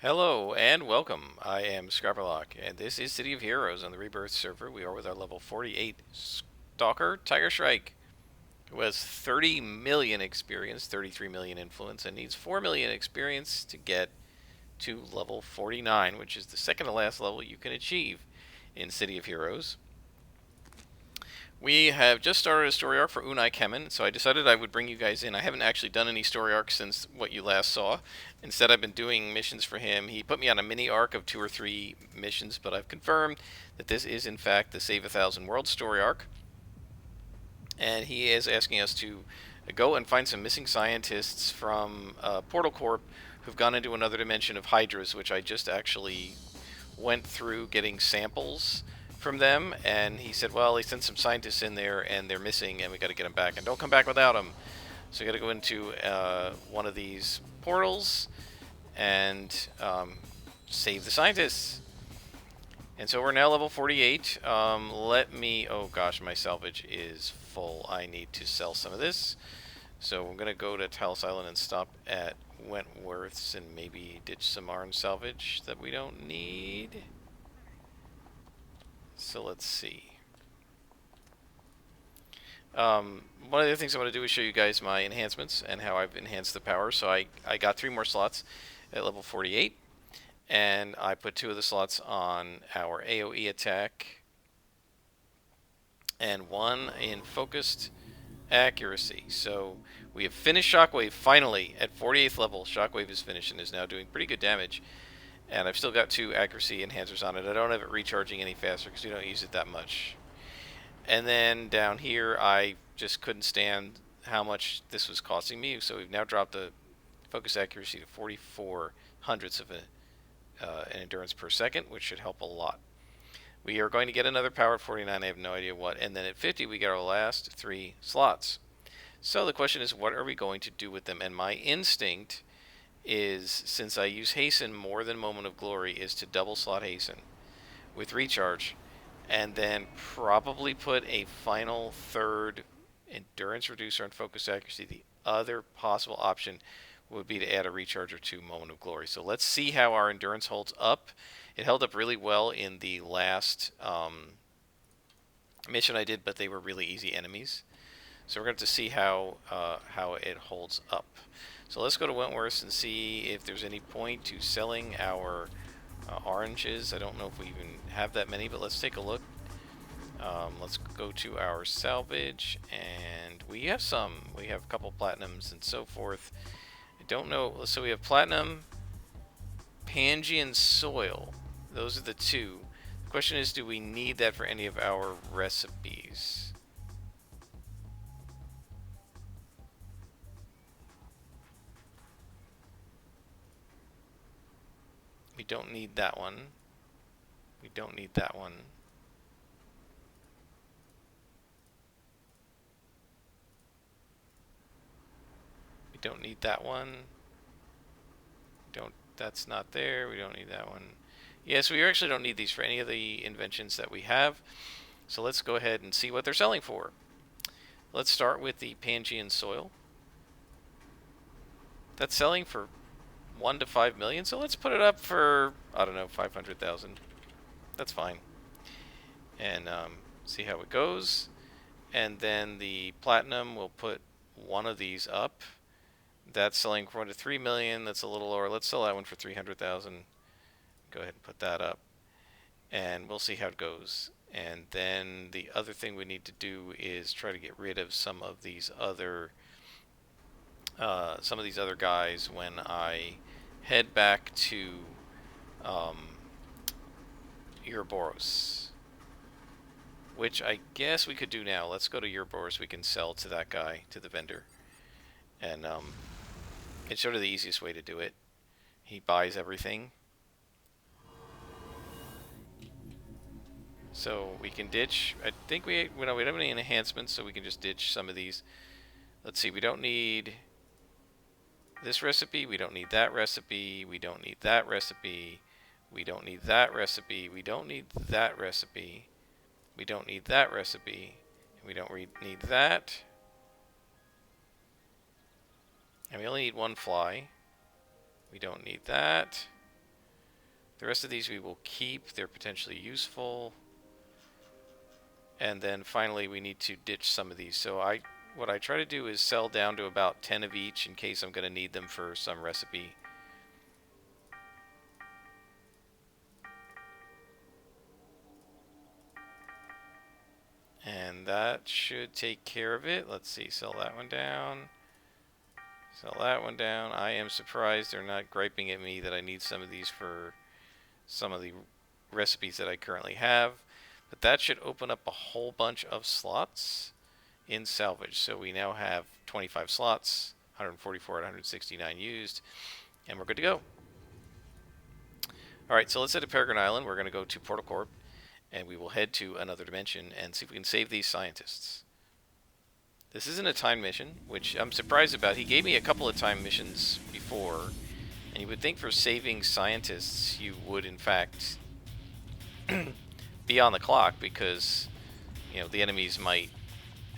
Hello and welcome. I am Scrapperlock, and this is City of Heroes on the Rebirth server. We are with our level 48 Stalker, Shrike, who has 30 million experience, 33 million influence, and needs 4 million experience to get to level 49, which is the second to last level you can achieve in City of Heroes. We have just started a story arc for Unai Kemen, so I decided I would bring you guys in. I haven't actually done any story arcs since what you last saw. Instead, I've been doing missions for him. He put me on a mini arc of 2 or 3 missions, but I've confirmed that this is, in fact, the Save a Thousand World story arc. And he is asking us to go and find some missing scientists from Portal Corp who've gone into another dimension of Hydras, which I just actually went through getting samples from them, and he said, well, he sent some scientists in there and they're missing and we got to get them back, and don't come back without them. So we got to go into one of these portals and save the scientists. And so we're now level 48. Oh gosh, my salvage is full. I need to sell some of this. So we're going to go to TALOS Island and stop at Wentworth's and maybe ditch some orange salvage that we don't need. So let's see. One of the things I want to do is show you guys my enhancements and how I've enhanced the power. So I got 3 more slots at level 48, and I put 2 of the slots on our AoE attack and 1 in focused accuracy. So we have finished Shockwave finally at 48th level. Shockwave is finished and is now doing pretty good damage. And I've still got 2 accuracy enhancers on it. I don't have it recharging any faster because we don't use it that much. And then down here, I just couldn't stand how much this was costing me, so we've now dropped the focus accuracy to 44 hundredths of an endurance per second, which should help a lot. We are going to get another power at 49, I have no idea what, and then at 50 we get our last 3 slots. So the question is, what are we going to do with them? And my instinct is, since I use Hasten more than Moment of Glory, is to double slot Hasten with recharge, and then probably put a final 3rd endurance reducer on focus accuracy. The other possible option would be to add a recharge or 2 Moment of Glory. So let's see how our endurance holds up. It held up really well in the last mission I did, but they were really easy enemies. So we're going to see how it holds up. So let's go to Wentworth and see if there's any point to selling our oranges. I don't know if we even have that many, but let's take a look. Let's go to our salvage, and we have some. We have a couple platinums and so forth. I don't know. So we have platinum, Pangean soil. Those are the 2. The question is, do we need that for any of our recipes? We don't need that one. We don't need that one. We don't need that one. That's not there. We don't need that one. Yes, we actually don't need these for any of the inventions that we have. So let's go ahead and see what they're selling for. Let's start with the Pangean soil. That's selling for 1 to 5 million, so let's put it up for, I don't know, 500,000. That's fine. And see how it goes. And then the platinum, we'll put 1 of these up. That's selling for 1 to 3 million. That's a little lower. Let's sell that one for 300,000. Go ahead and put that up, and we'll see how it goes. And then the other thing we need to do is try to get rid of some of these other guys when I head back to OUROBOROS, which I guess we could do now. Let's go to OUROBOROS. We can sell to that guy, to the vendor, and it's sort of the easiest way to do it. He buys everything. So we can ditch. I think we don't have any enhancements, so we can just ditch some of these. Let's see. We don't need this recipe. We don't need that recipe. We don't need that recipe. We don't need that recipe. We don't need that recipe. We don't need that recipe. We don't need that. And we only need 1 fly. We don't need that. The rest of these we will keep. They're potentially useful. And then finally we need to ditch some of these. So what I try to do is sell down to about 10 of each in case I'm going to need them for some recipe. And that should take care of it. Let's see, sell that one down. Sell that one down. I am surprised they're not griping at me that I need some of these for some of the recipes that I currently have. But that should open up a whole bunch of slots in salvage. So we now have 25 slots, 144 out of 169 used, and we're good to go. Alright, so let's head to Peregrine Island. We're going to go to Portal Corp, and we will head to another dimension and see if we can save these scientists. This isn't a time mission, which I'm surprised about. He gave me a couple of time missions before, and you would think for saving scientists you would in fact be on the clock, because the enemies might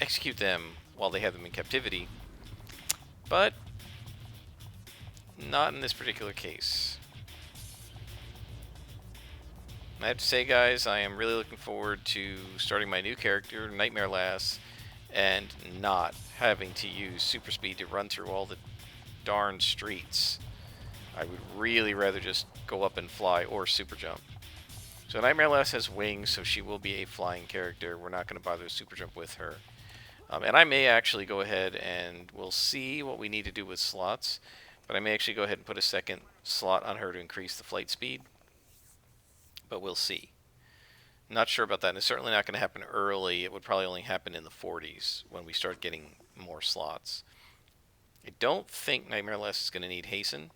execute them while they have them in captivity, but not in this particular case. I have to say, guys, I am really looking forward to starting my new character, Nightmare Lass, and not having to use super speed to run through all the darn streets. I would really rather just go up and fly or super jump. So Nightmare Lass has wings, so she will be a flying character. We're not going to bother to super jump with her. And I may actually go ahead and we'll see what we need to do with slots, but I may actually go ahead and put a second slot on her to increase the flight speed. But we'll see. Not sure about that, and it's certainly not going to happen early. It would probably only happen in the 40s when we start getting more slots. I don't think Nightmare Lass is going to need hasten,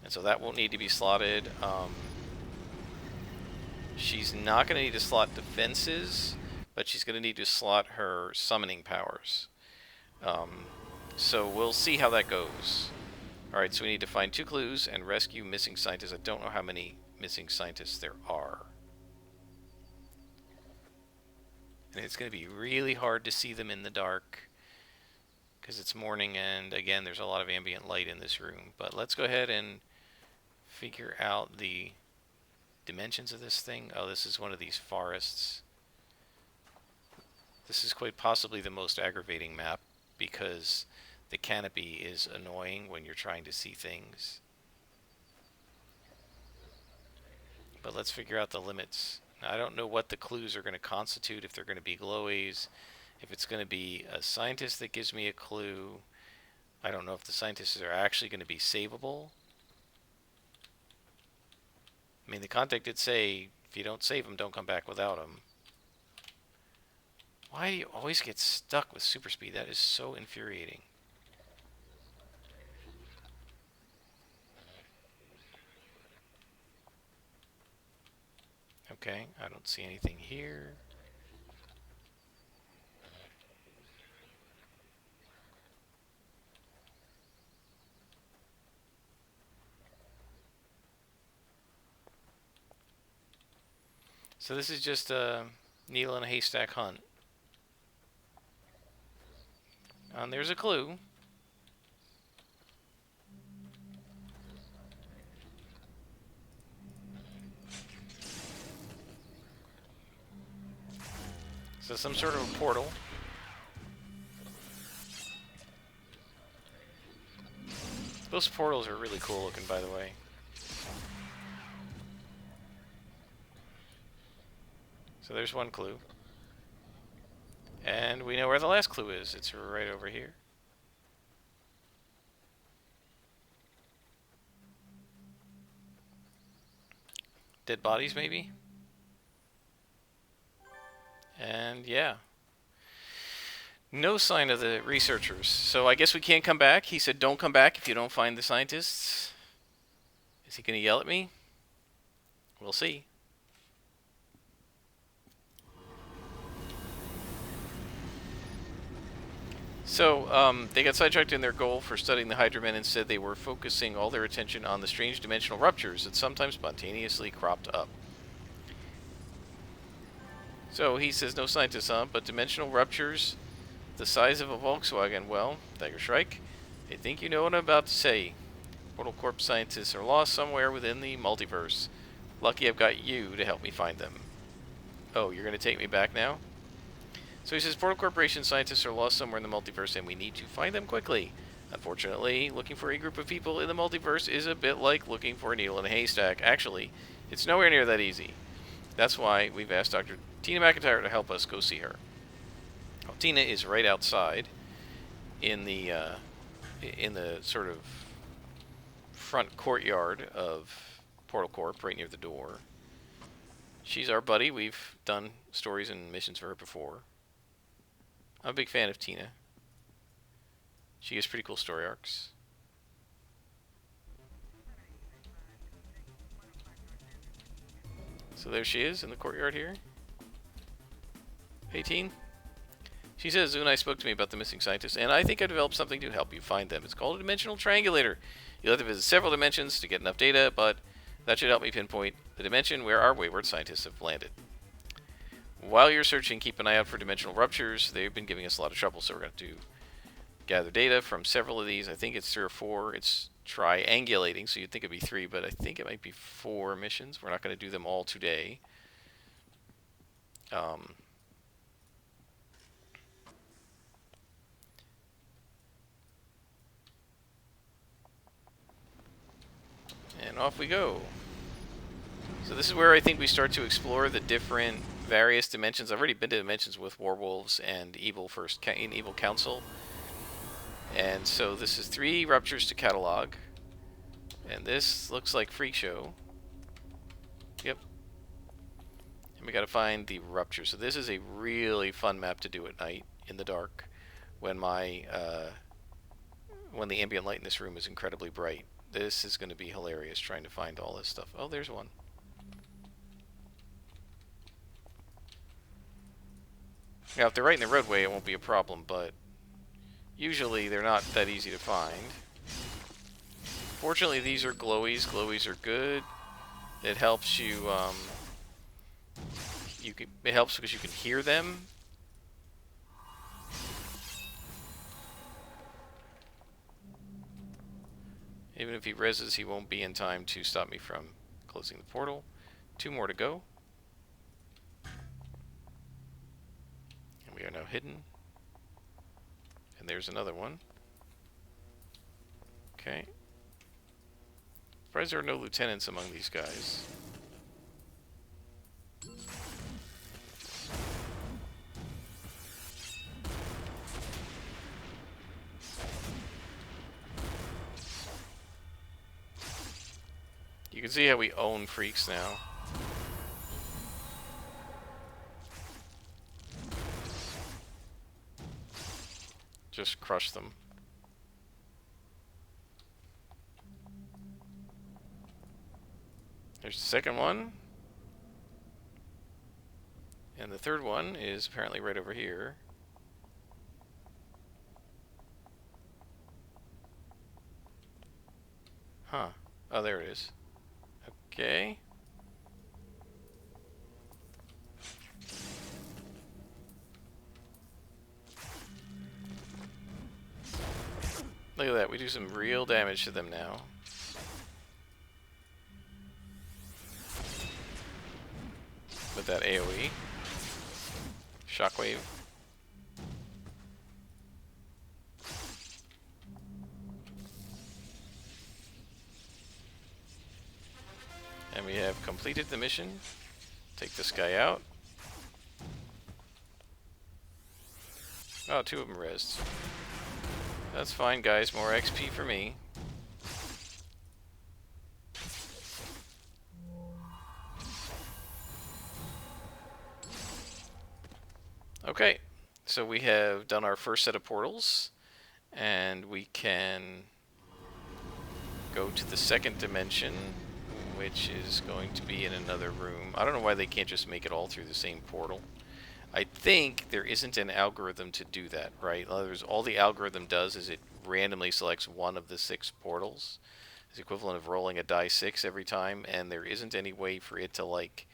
and so that won't need to be slotted. She's not going to need to slot defenses, but she's going to need to slot her summoning powers. So we'll see how that goes. Alright, so we need to find 2 clues and rescue missing scientists. I don't know how many missing scientists there are. And it's going to be really hard to see them in the dark because it's morning, and again, there's a lot of ambient light in this room. But let's go ahead and figure out the dimensions of this thing. Oh, this is one of these forests. This is quite possibly the most aggravating map because the canopy is annoying when you're trying to see things. But let's figure out the limits. Now, I don't know what the clues are going to constitute, if they're going to be glowies, if it's going to be a scientist that gives me a clue. I don't know if the scientists are actually going to be savable. I mean, the contact did say, if you don't save them, don't come back without them. Why do you always get stuck with super speed? That is so infuriating. Okay, I don't see anything here. So this is just a needle in a haystack hunt. And there's a clue. So some sort of a portal. Those portals are really cool looking, by the way. So there's one clue. And we know where the last clue is. It's right over here. Dead bodies, maybe? And yeah. No sign of the researchers. So I guess we can't come back. He said don't come back if you don't find the scientists. Is he going to yell at me? We'll see. So, they got sidetracked in their goal for studying the Hydra Men and said they were focusing all their attention on the strange dimensional ruptures that sometimes spontaneously cropped up. So, he says no scientists, but dimensional ruptures the size of a Volkswagen. Well, Tiger Shrike, I think you know what I'm about to say. Portal Corp scientists are lost somewhere within the multiverse. Lucky I've got you to help me find them. Oh, you're going to take me back now? So he says, Portal Corporation scientists are lost somewhere in the multiverse and we need to find them quickly. Unfortunately, looking for a group of people in the multiverse is a bit like looking for a needle in a haystack. Actually, it's nowhere near that easy. That's why we've asked Dr. Tina McIntyre to help us go see her. Well, Tina is right outside in the sort of front courtyard of Portal Corp, right near the door. She's our buddy. We've done stories and missions for her before. I'm a big fan of Tina. She has pretty cool story arcs. So there she is in the courtyard here. Hey, Teen. She says, Una spoke to me about the missing scientists, and I think I developed something to help you find them. It's called a dimensional triangulator. You'll have to visit several dimensions to get enough data, but that should help me pinpoint the dimension where our wayward scientists have landed. While you're searching, keep an eye out for dimensional ruptures. They've been giving us a lot of trouble, so we're going to gather data from several of these. I think it's 3 or 4. It's triangulating, so you'd think it'd be 3, but I think it might be 4 missions. We're not going to do them all today. And off we go. So this is where I think we start to explore the different various dimensions. I've already been to dimensions with Werewolves and Evil Council. And so this is 3 ruptures to catalog. And this looks like Freak Show. Yep. And we gotta find the rupture. So this is a really fun map to do at night in the dark when my when the ambient light in this room is incredibly bright. This is going to be hilarious trying to find all this stuff. Oh, there's one. Now, if they're right in the roadway, it won't be a problem, but usually they're not that easy to find. Fortunately, these are glowies. Glowies are good. It helps you, it helps because you can hear them. Even if he reses, he won't be in time to stop me from closing the portal. 2 more to go. And we are now hidden. And there's another one. Okay. Surprised there are no lieutenants among these guys. You can see how we own freaks now. Just crush them. There's the second one. And the third one is apparently right over here. Huh. Oh, there it is. Okay. Look at that. We do some real damage to them now. With that AoE. Shockwave. And we have completed the mission. Take this guy out. Oh, 2 of them rezzed. That's fine, guys. More XP for me. Okay, so we have done our first set of portals, and we can go to the second dimension, which is going to be in another room. I don't know why they can't just make it all through the same portal. I think there isn't an algorithm to do that, right? In other words, all the algorithm does is it randomly selects one of the 6 portals. It's the equivalent of rolling a die 6 every time, and there isn't any way for it to, like,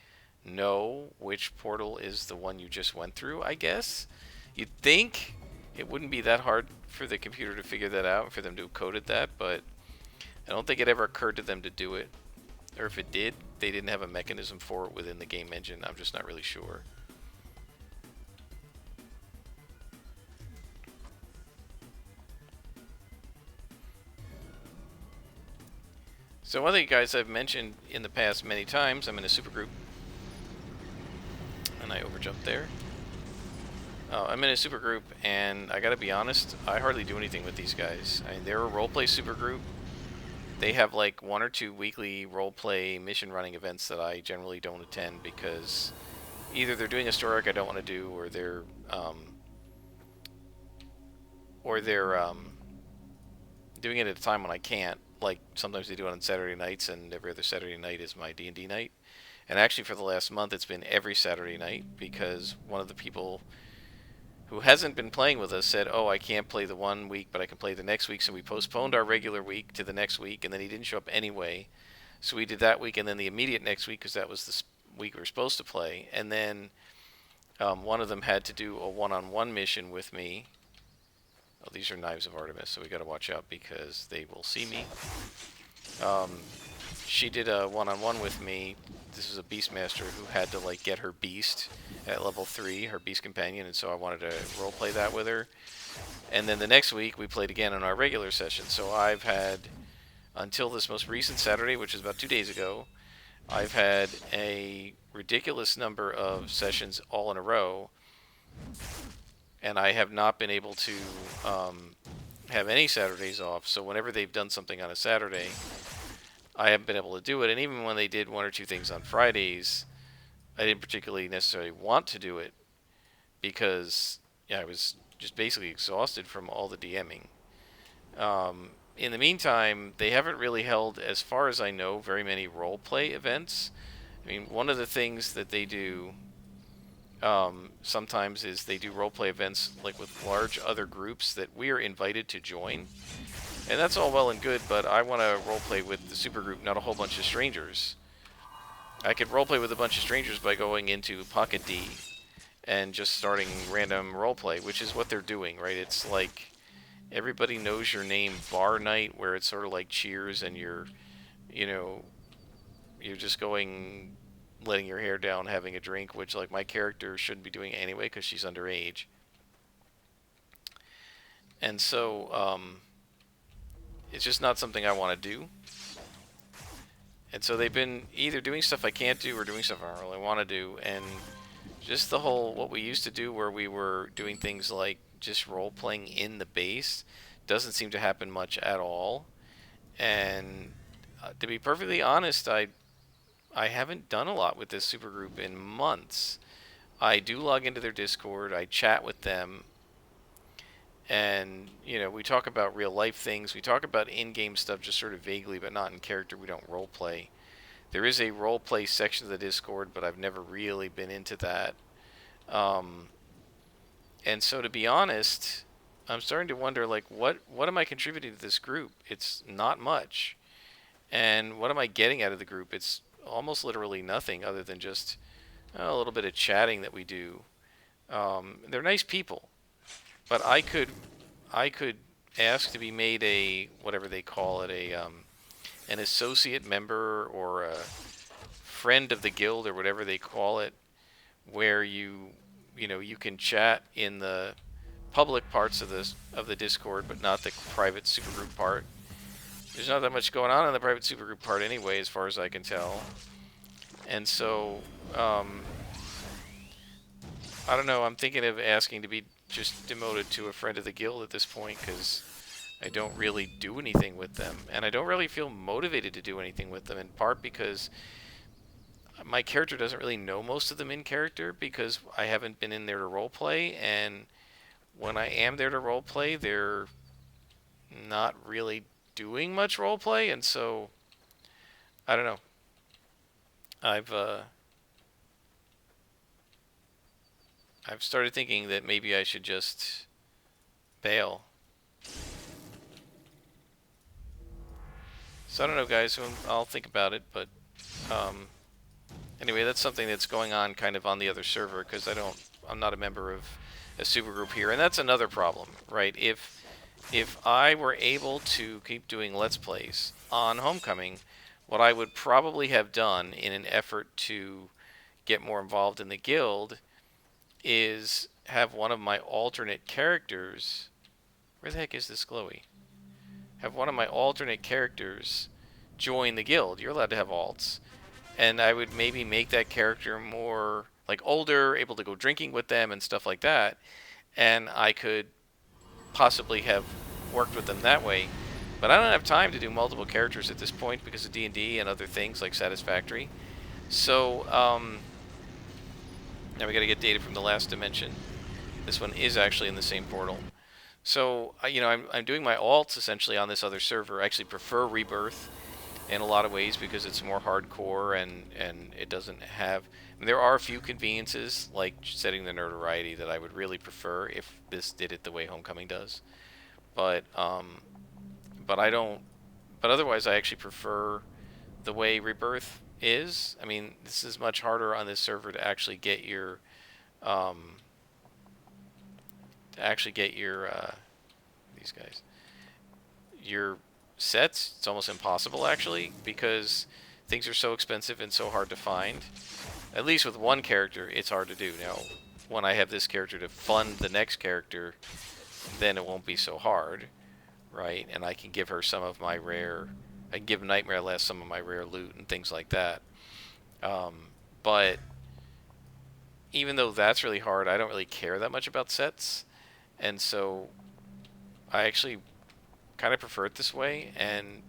know which portal is the one you just went through, I guess. You'd think it wouldn't be that hard for the computer to figure that out, for them to have coded that, but I don't think it ever occurred to them to do it. Or if it did, they didn't have a mechanism for it within the game engine. I'm just not really sure. So one thing, guys, I've mentioned in the past many times, I'm in a supergroup. And I overjumped there. I'm in a supergroup, and I gotta be honest, I hardly do anything with these guys. I mean, they're a roleplay supergroup. They have like 1 or 2 weekly roleplay mission running events that I generally don't attend because either they're doing a story arc I don't want to do, or they're doing it at a time when I can't. Like sometimes they do it on Saturday nights, and every other Saturday night is my D&D night. And actually, for the last month, it's been every Saturday night because one of the people who hasn't been playing with us said, "Oh, I can't play the one week, but I can play the next week." So we postponed our regular week to the next week, and then he didn't show up anyway. So we did that week, and then the immediate next week because that was the week we were supposed to play. And then one of them had to do a one-on-one mission with me. Oh, these are Knives of Artemis, so we got to watch out because they will see me. She did a one-on-one with me. This was a Beastmaster who had to like get her beast at level 3, her beast companion, and so I wanted to roleplay that with her. And then the next week we played again on our regular session. So I've had, until this most recent Saturday, which is about 2 days ago, I've had a ridiculous number of sessions all in a row, and I have not been able to have any Saturdays off. So whenever they've done something on a Saturday, I haven't been able to do it. And even when they did 1 or 2 things on Fridays, I didn't particularly necessarily want to do it because I was just basically exhausted from all the DMing. In the meantime, they haven't really held, as far as I know, very many role-play events. I mean, one of the things that they do sometimes is they do role-play events like with large other groups that we are invited to join. And that's all well and good, but I want to roleplay with the supergroup, not a whole bunch of strangers. I could roleplay with a bunch of strangers by going into Pocket D and just starting random roleplay, which is what they're doing, right? It's like everybody knows your name bar night, where it's sort of like Cheers, and you're just going, letting your hair down, having a drink, which like my character shouldn't be doing anyway because she's underage. And so it's just not something I want to do. And so they've been either doing stuff I can't do or doing stuff I don't really want to do. And just the whole, what we used to do where we were doing things like just role-playing in the base doesn't seem to happen much at all. And to be perfectly honest, I haven't done a lot with this supergroup in months. I do log into their Discord, I chat with them, and we talk about real life things. We talk about in-game stuff just sort of vaguely, but not in character. We don't role play. There is a role play section of the Discord, but I've never really been into that. And so, to be honest, I'm starting to wonder, like, what am I contributing to this group? It's not much. And what am I getting out of the group? It's almost literally nothing other than just a little bit of chatting that we do. They're nice people. But I could ask to be made a, whatever they call it, an associate member or a friend of the guild or whatever they call it, where you can chat in the public parts of the Discord, but not the private supergroup part. There's not that much going on in the private supergroup part anyway, as far as I can tell. And so I don't know. I'm thinking of asking to be just demoted to a friend of the guild at this point because I don't really do anything with them, and I don't really feel motivated to do anything with them, in part because my character doesn't really know most of them in character because I haven't been in there to roleplay, and when I am there to roleplay, they're not really doing much roleplay, and so I don't know. I've started thinking that maybe I should just bail. So I don't know, guys. I'll think about it, but anyway, that's something that's going on kind of on the other server because I'm not a member of a supergroup here, and that's another problem, right? If if I were able to keep doing Let's Plays on Homecoming, what I would probably have done in an effort to get more involved in the guild is have one of my alternate characters. Where the heck is this glowy? Have one of my alternate characters join the guild. You're allowed to have alts. And I would maybe make that character more like older, able to go drinking with them and stuff like that. And I could possibly have worked with them that way. But I don't have time to do multiple characters at this point because of D&D and other things like Satisfactory. So, now we got to get data from the last dimension. This one is actually in the same portal. So, you know, I'm doing my alts essentially on this other server. I actually prefer Rebirth in a lot of ways because it's more hardcore and it doesn't have... I mean, there are a few conveniences, like setting the notoriety, that I would really prefer if this did it the way Homecoming does. But I don't... But otherwise, I actually prefer the way Rebirth is. I mean, this is much harder on this server to actually get your... these guys, your sets. It's almost impossible actually because things are so expensive and so hard to find. At least with one character it's hard to do. Now when I have this character to fund the next character, then it won't be so hard, right? And I can give her some of my rare... I can give Nightmare Less some of my rare loot and things like that. But even though that's really hard, I don't really care that much about sets. And so I actually kind of prefer it this way, and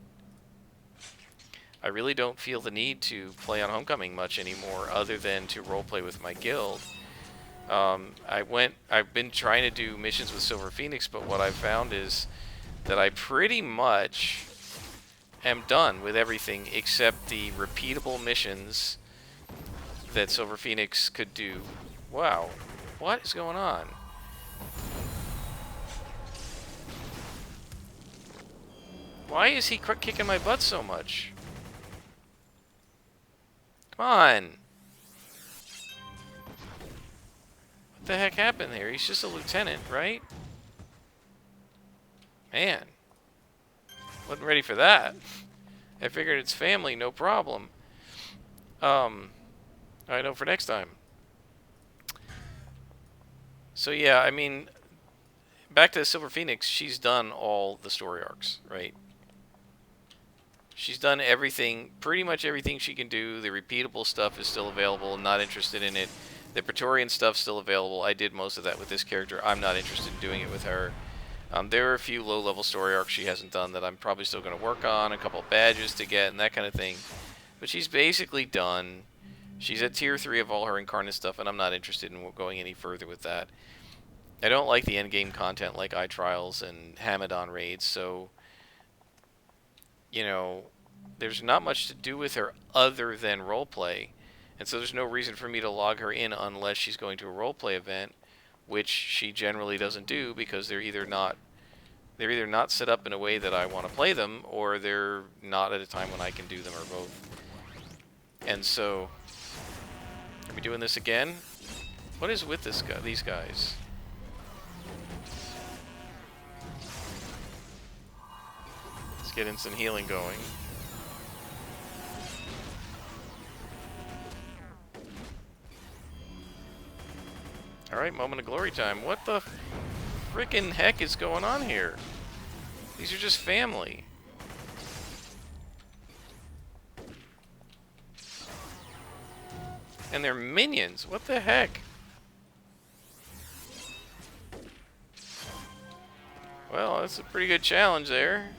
I really don't feel the need to play on Homecoming much anymore other than to roleplay with my guild. I've been trying to do missions with Silver Phoenix, but what I've found is that I pretty much am done with everything except the repeatable missions that Silver Phoenix could do. Wow, what is going on? Why is he kicking my butt so much? Come on! What the heck happened there? He's just a lieutenant, right? Man. Wasn't ready for that. I figured it's family, no problem. I know for next time. So yeah, I mean, back to Silver Phoenix, she's done all the story arcs, right? She's done everything, pretty much everything she can do. The repeatable stuff is still available. I'm not interested in it. The Praetorian stuff's still available. I did most of that with this character. I'm not interested in doing it with her. There are a few low-level story arcs she hasn't done that I'm probably still going to work on, a couple badges to get, and that kind of thing. But she's basically done. She's at tier 3 of all her incarnate stuff, and I'm not interested in going any further with that. I don't like the endgame content like eye trials and Hamadon raids, so... you know, there's not much to do with her other than roleplay. And so there's no reason for me to log her in unless she's going to a roleplay event, which she generally doesn't do because they're either not set up in a way that I want to play them, or they're not at a time when I can do them, or both. And so, are we doing this again? What is with this guy, these guys? Let's get instant healing going. Alright, moment of glory time. What the frickin' heck is going on here? These are just family. And they're minions. What the heck? Well, that's a pretty good challenge there.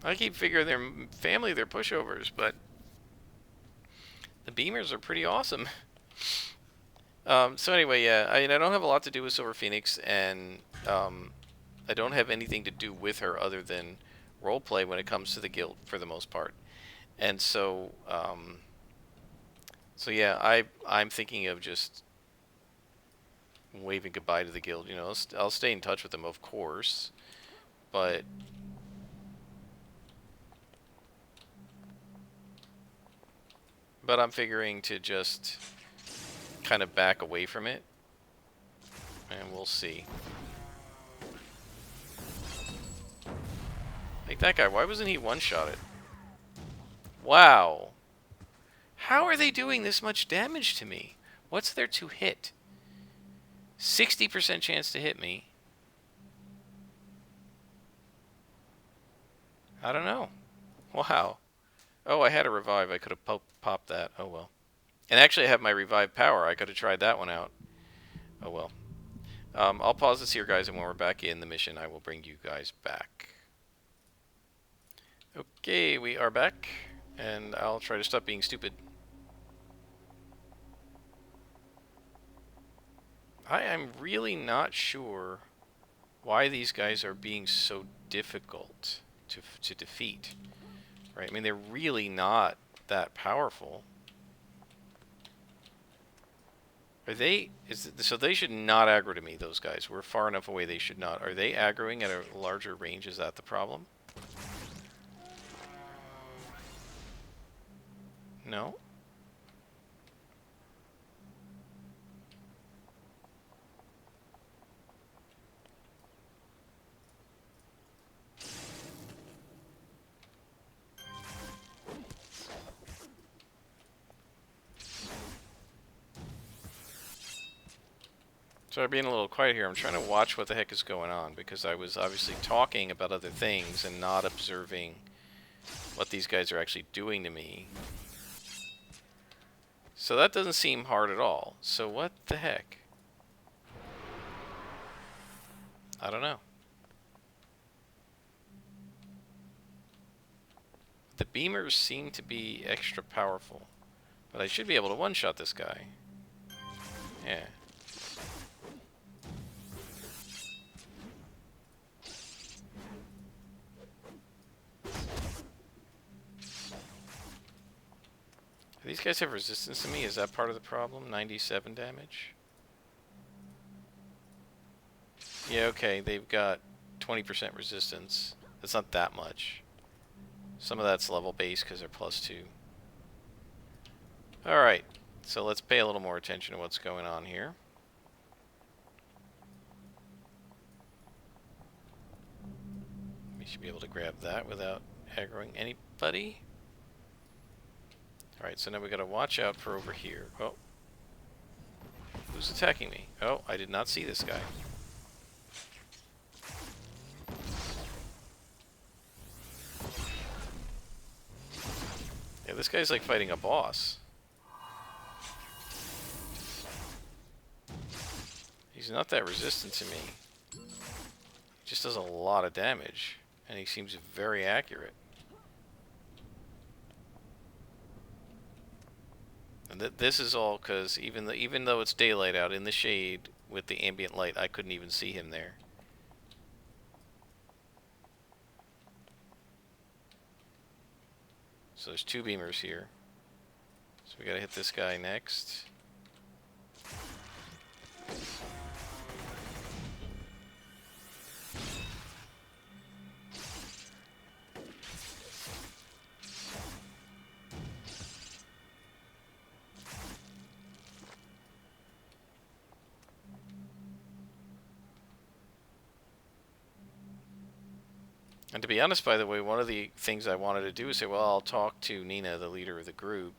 I keep figuring they're family, they're pushovers, but the Beamers are pretty awesome. So anyway, yeah, I don't have a lot to do with Silver Phoenix, and I don't have anything to do with her other than roleplay when it comes to the guild, for the most part. And so, so yeah, I'm thinking of just waving goodbye to the guild. You know, I'll stay in touch with them, of course, but... but I'm figuring to just kind of back away from it, and we'll see. Like that guy, why wasn't he one-shotted? Wow. How are they doing this much damage to me? What's there to hit? 60% chance to hit me. I don't know. Wow. Oh, I had a revive. I could have popped that. Oh, well. And actually, I have my revive power. I could have tried that one out. Oh, well. I'll pause this here, guys, and when we're back in the mission, I will bring you guys back. Okay, we are back, and I'll try to stop being stupid. I am really not sure why these guys are being so difficult to defeat. Right? I mean, they're really not that powerful. Are they? So they should not aggro to me, those guys. We're far enough away they should not. Are they aggroing at a larger range? Is that the problem? No? Sorry, being a little quiet here. I'm trying to watch what the heck is going on, because I was obviously talking about other things and not observing what these guys are actually doing to me. So that doesn't seem hard at all. So what the heck? I don't know. The beamers seem to be extra powerful, but I should be able to one-shot this guy. Yeah. These guys have resistance to me? Is that part of the problem? 97 damage? Yeah, okay, they've got 20% resistance. That's not that much. Some of that's level base because they're +2. Alright, so let's pay a little more attention to what's going on here. We should be able to grab that without aggroing anybody. Alright, so now we gotta watch out for over here. Oh. Who's attacking me? Oh, I did not see this guy. Yeah, this guy's like fighting a boss. He's not that resistant to me. He just does a lot of damage, and he seems very accurate. And this is all because even though it's daylight out, in the shade with the ambient light, I couldn't even see him there. So there's 2 beamers here. So we gotta hit this guy next. And to be honest, by the way, one of the things I wanted to do is say, well, I'll talk to Nina, the leader of the group,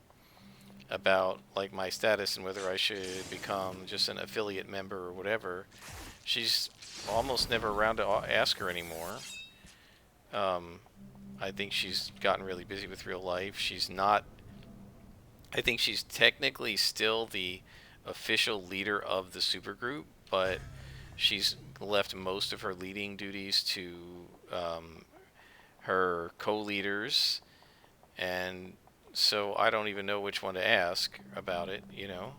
about like my status and whether I should become just an affiliate member or whatever. She's almost never around to ask her anymore. I think she's gotten really busy with real life. She's not... I think she's technically still the official leader of the supergroup, but she's left most of her leading duties to her co-leaders, and so I don't even know which one to ask about it, you know?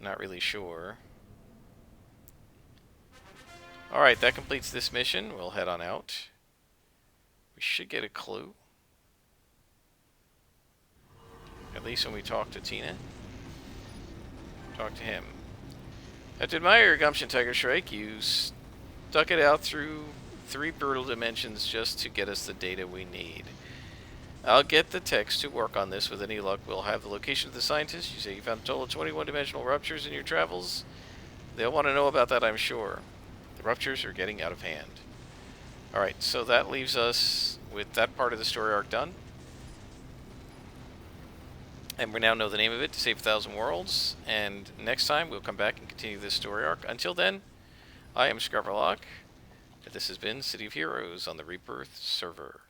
Not really sure. Alright, that completes this mission. We'll head on out. We should get a clue. At least when we talk to Tina. Talk to him. I have to admire your gumption, Tiger Shrike. You stuck it out through 3 brutal dimensions just to get us the data we need. I'll get the text to work on this. With any luck, we'll have the location of the scientist. You say you found a total of 21-dimensional ruptures in your travels. They'll want to know about that, I'm sure. The ruptures are getting out of hand. Alright, so that leaves us with that part of the story arc done. And we now know the name of it, to save 1,000 worlds. And next time, we'll come back and continue this story arc. Until then, I am Scriverlock. This has been City of Heroes on the Rebirth server.